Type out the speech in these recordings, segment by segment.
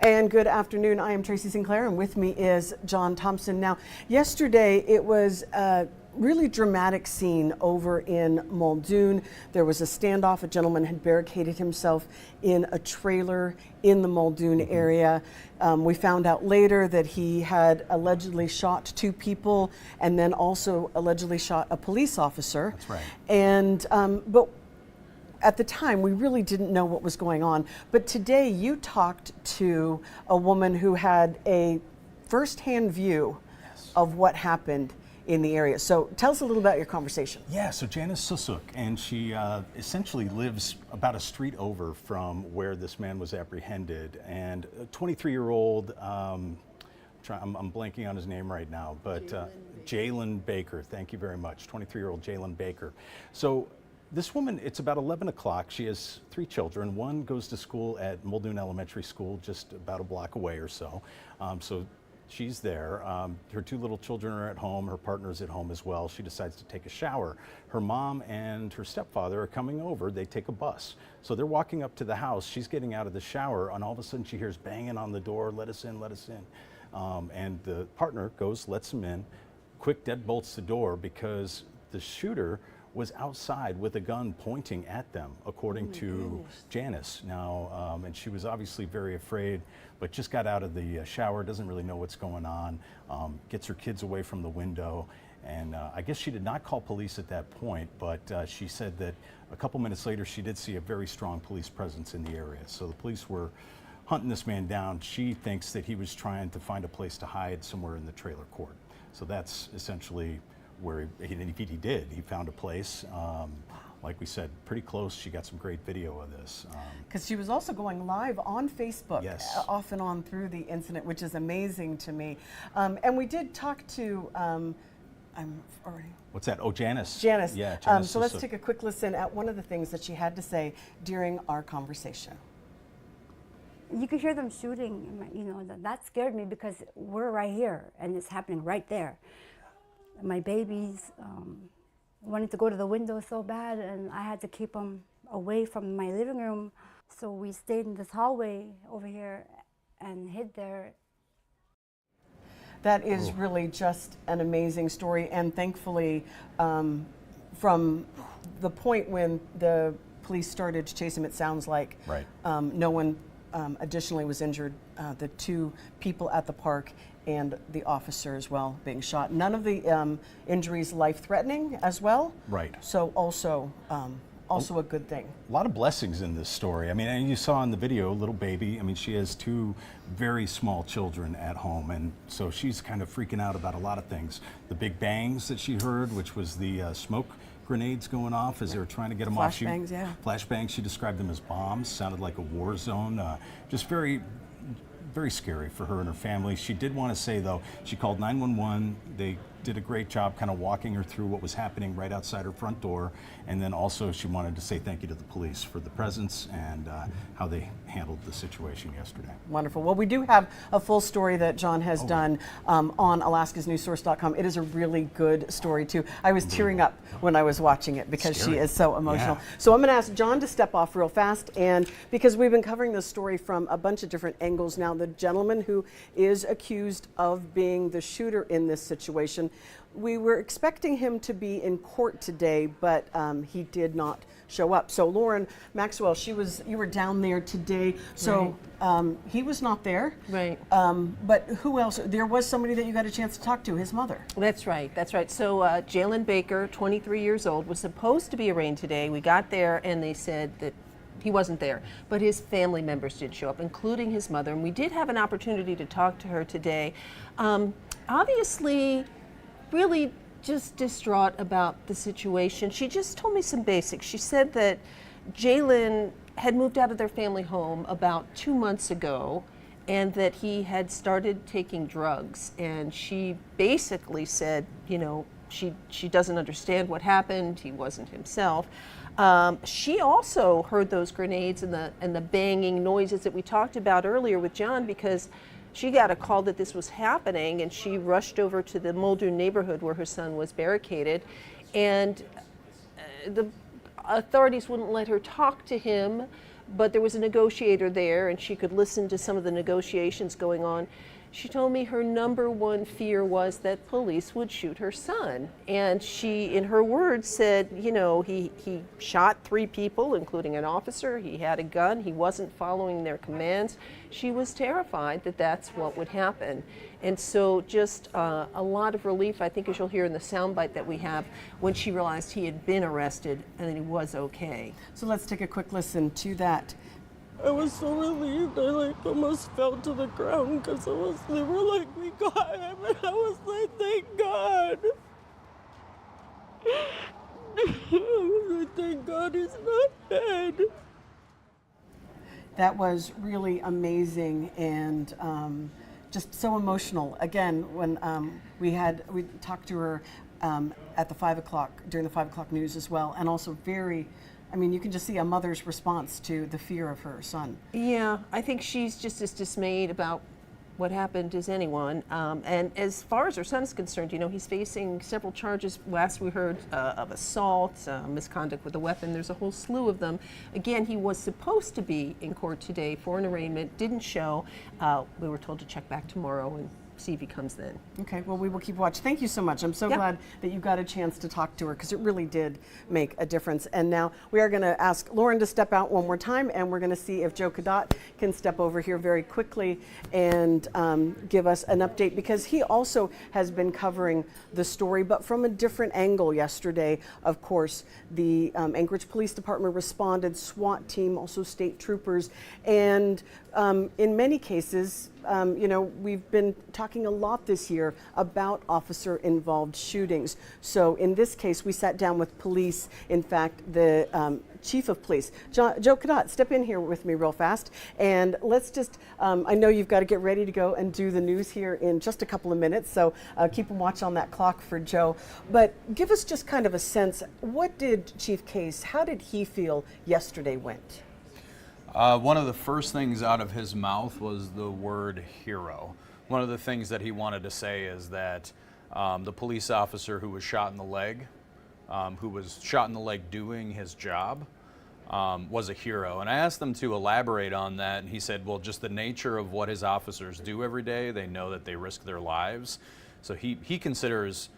And good afternoon. I am Tracy Sinclair, and with me is John Thompson. Now, yesterday it was a really dramatic scene over in Muldoon. There was a standoff. A gentleman had barricaded himself in a trailer in the Muldoon area. We found out later that he had allegedly shot 2 people and then also allegedly shot a police officer. That's right. And but at the time, we really didn't know what was going on. But today, you talked to a woman who had a firsthand view of what happened in the area. So tell us a little about your conversation. Yeah, so Janice Susuk, and she essentially lives about a street over from where this man was apprehended. And a 23-year-old, I'm blanking on his name right now, but Jalen Baker, thank you very much, 23-year-old Jalen Baker. So this woman, it's about 11 o'clock. She has 3 children. One goes to school at Muldoon Elementary School, just about a block away or so. So she's there. Her 2 little children are at home. Her partner's at home as well. She decides to take a shower. Her mom and her stepfather are coming over. They take a bus. So they're walking up to the house. She's getting out of the shower, and all of a sudden she hears banging on the door, "Let us in, let us in." And the partner goes, lets him in, quick deadbolts the door because the shooter was outside with a gun pointing at them, according to Janice. Now, and she was obviously very afraid, but just got out of the shower, doesn't really know what's going on, gets her kids away from the window. And I guess she did not call police at that point, but she said that a couple minutes later, she did see a very strong police presence in the area. So the police were hunting this man down. She thinks that he was trying to find a place to hide somewhere in the trailer court. So that's essentially where he did. He found a place, like we said, pretty close. She got some great video of this. Because she was also going live on Facebook, Yes. Off and on through the incident, which is amazing to me. And we did talk to, I'm already. What's that? Oh, Janice. Janice. Yeah, Janice. So let's take a quick listen at one of the things that she had to say during our conversation. You could hear them shooting, you know, that scared me because we're right here and it's happening right there. My babies wanted to go to the window so bad, and I had to keep them away from my living room. So we stayed in this hallway over here and hid there. That is really just an amazing story, and thankfully, from the point when the police started to chase him, it sounds like no one additionally was injured. The 2 people at the park and the officer as well being shot. None of the injuries life-threatening as well. Right. So also a good thing. A lot of blessings in this story. I mean, and you saw in the video, little baby. I mean, she has 2 very small children at home, and so she's kind of freaking out about a lot of things. The big bangs that she heard, which was the smoke grenades going off as they were trying to get them off. Flashbangs, yeah. Flashbangs, she described them as bombs, sounded like a war zone. Just very scary for her and her family. She did want to say, though, she called 911. They did a great job kind of walking her through what was happening right outside her front door. And then also she wanted to say thank you to the police for the presence and how they handled the situation yesterday. Wonderful. Well, we do have a full story that John has done on alaskasnewssource.com. It is a really good story, too. I was tearing up when I was watching it because she is so emotional. Yeah. So I'm going to ask John to step off real fast, and because we've been covering this story from a bunch of different angles now, the gentleman who is accused of being the shooter in this situation, we were expecting him to be in court today, but he did not show up. So Lauren Maxwell, you were down there today, so he was not there. Right. But who else? There was somebody that you got a chance to talk to, his mother. That's right. So Jalen Baker, 23 years old, was supposed to be arraigned today. We got there and they said that he wasn't there, but his family members did show up, including his mother, and we did have an opportunity to talk to her today. Obviously, really just distraught about the situation. She just told me some basics. She said that Jalen had moved out of their family home about 2 months ago and that he had started taking drugs. And she basically said, you know, she doesn't understand what happened. He wasn't himself. She also heard those grenades and the banging noises that we talked about earlier with John, because she got a call that this was happening, and she rushed over to the Muldoon neighborhood where her son was barricaded, and the authorities wouldn't let her talk to him, but there was a negotiator there and she could listen to some of the negotiations going on. She told me her number one fear was that police would shoot her son. And she, in her words, said, you know, he shot 3 people, including an officer. He had a gun. He wasn't following their commands. She was terrified that that's what would happen. And so just a lot of relief, I think, as you'll hear in the soundbite that we have, when she realized he had been arrested and that he was okay. So let's take a quick listen to that. I was so relieved. I almost fell to the ground because they were like, we got him. And I was like, thank God. I was like, thank God he's not dead. That was really amazing and just so emotional. Again, when we talked to her at the 5 o'clock, during the 5 o'clock news as well, and also I mean, you can just see a mother's response to the fear of her son. Yeah, I think she's just as dismayed about what happened as anyone. And as far as her son is concerned, you know, he's facing several charges. Last we heard of assault, misconduct with a weapon. There's a whole slew of them. Again, he was supposed to be in court today for an arraignment, didn't show. We were told to check back tomorrow and see if he comes then. Okay, well, we will keep watching. Thank you so much. I'm so glad that you got a chance to talk to her because it really did make a difference. And now we are going to ask Lauren to step out one more time, and we're going to see if Joe Cadott can step over here very quickly and give us an update, because he also has been covering the story, but from a different angle yesterday. Of course, the Anchorage Police Department responded, SWAT team, also state troopers, and in many cases, you know, we've been talking a lot this year about officer-involved shootings. So in this case, we sat down with police. In fact, the chief of police, Joe Cadott, step in here with me real fast. And let's just, I know you've got to get ready to go and do the news here in just a couple of minutes. So keep a watch on that clock for Joe. But give us just kind of a sense, what did Chief Case, how did he feel yesterday went? One of the first things out of his mouth was the word hero. One of the things that he wanted to say is that the police officer who was shot in the leg, doing his job, was a hero. And I asked him to elaborate on that, and he said, well, just the nature of what his officers do every day, they know that they risk their lives. So he considers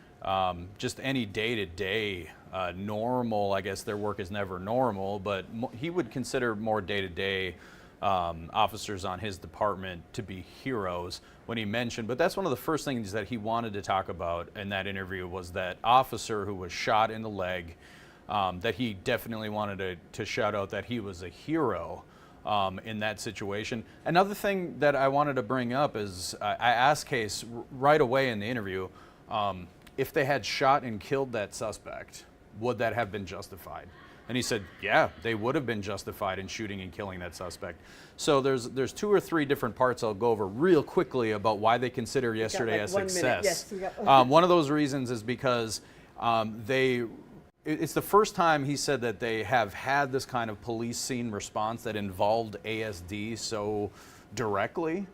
just any day-to-day normal, I guess their work is never normal, but he would consider more day-to-day officers on his department to be heroes when he mentioned, but that's one of the first things that he wanted to talk about in that interview was that officer who was shot in the leg, that he definitely wanted to shout out that he was a hero in that situation. Another thing that I wanted to bring up is I asked Case right away in the interview, if they had shot and killed that suspect, would that have been justified? And he said, yeah, they would have been justified in shooting and killing that suspect. So there's 2 or 3 different parts I'll go over real quickly about why they consider yesterday a success. Yes, one of those reasons is because it's the first time he said that they have had this kind of police scene response that involved ASD so directly.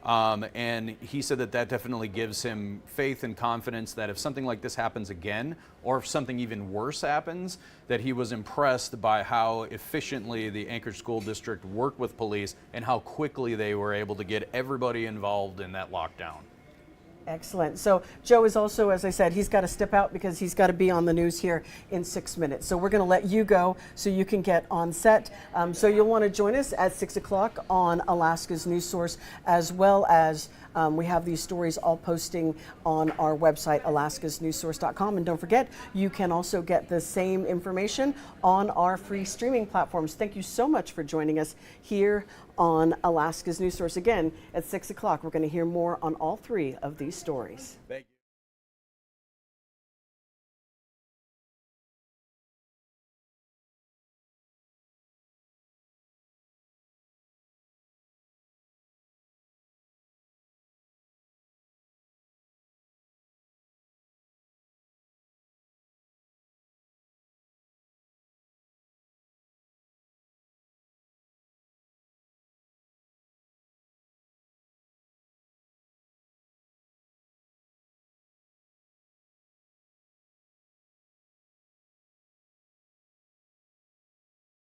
And he said that definitely gives him faith and confidence that if something like this happens again, or if something even worse happens, that he was impressed by how efficiently the Anchorage School District worked with police and how quickly they were able to get everybody involved in that lockdown. Excellent. So Joe is also, as I said, he's got to step out because he's got to be on the news here in 6 minutes. So we're going to let you go so you can get on set. So you'll want to join us at 6 o'clock on Alaska's News Source, as well as we have these stories all posting on our website, alaskasnewssource.com. And don't forget, you can also get the same information on our free streaming platforms. Thank you so much for joining us here on Alaska's News Source. Again, at 6 o'clock, we're going to hear more on all 3 of these stories. Thank you.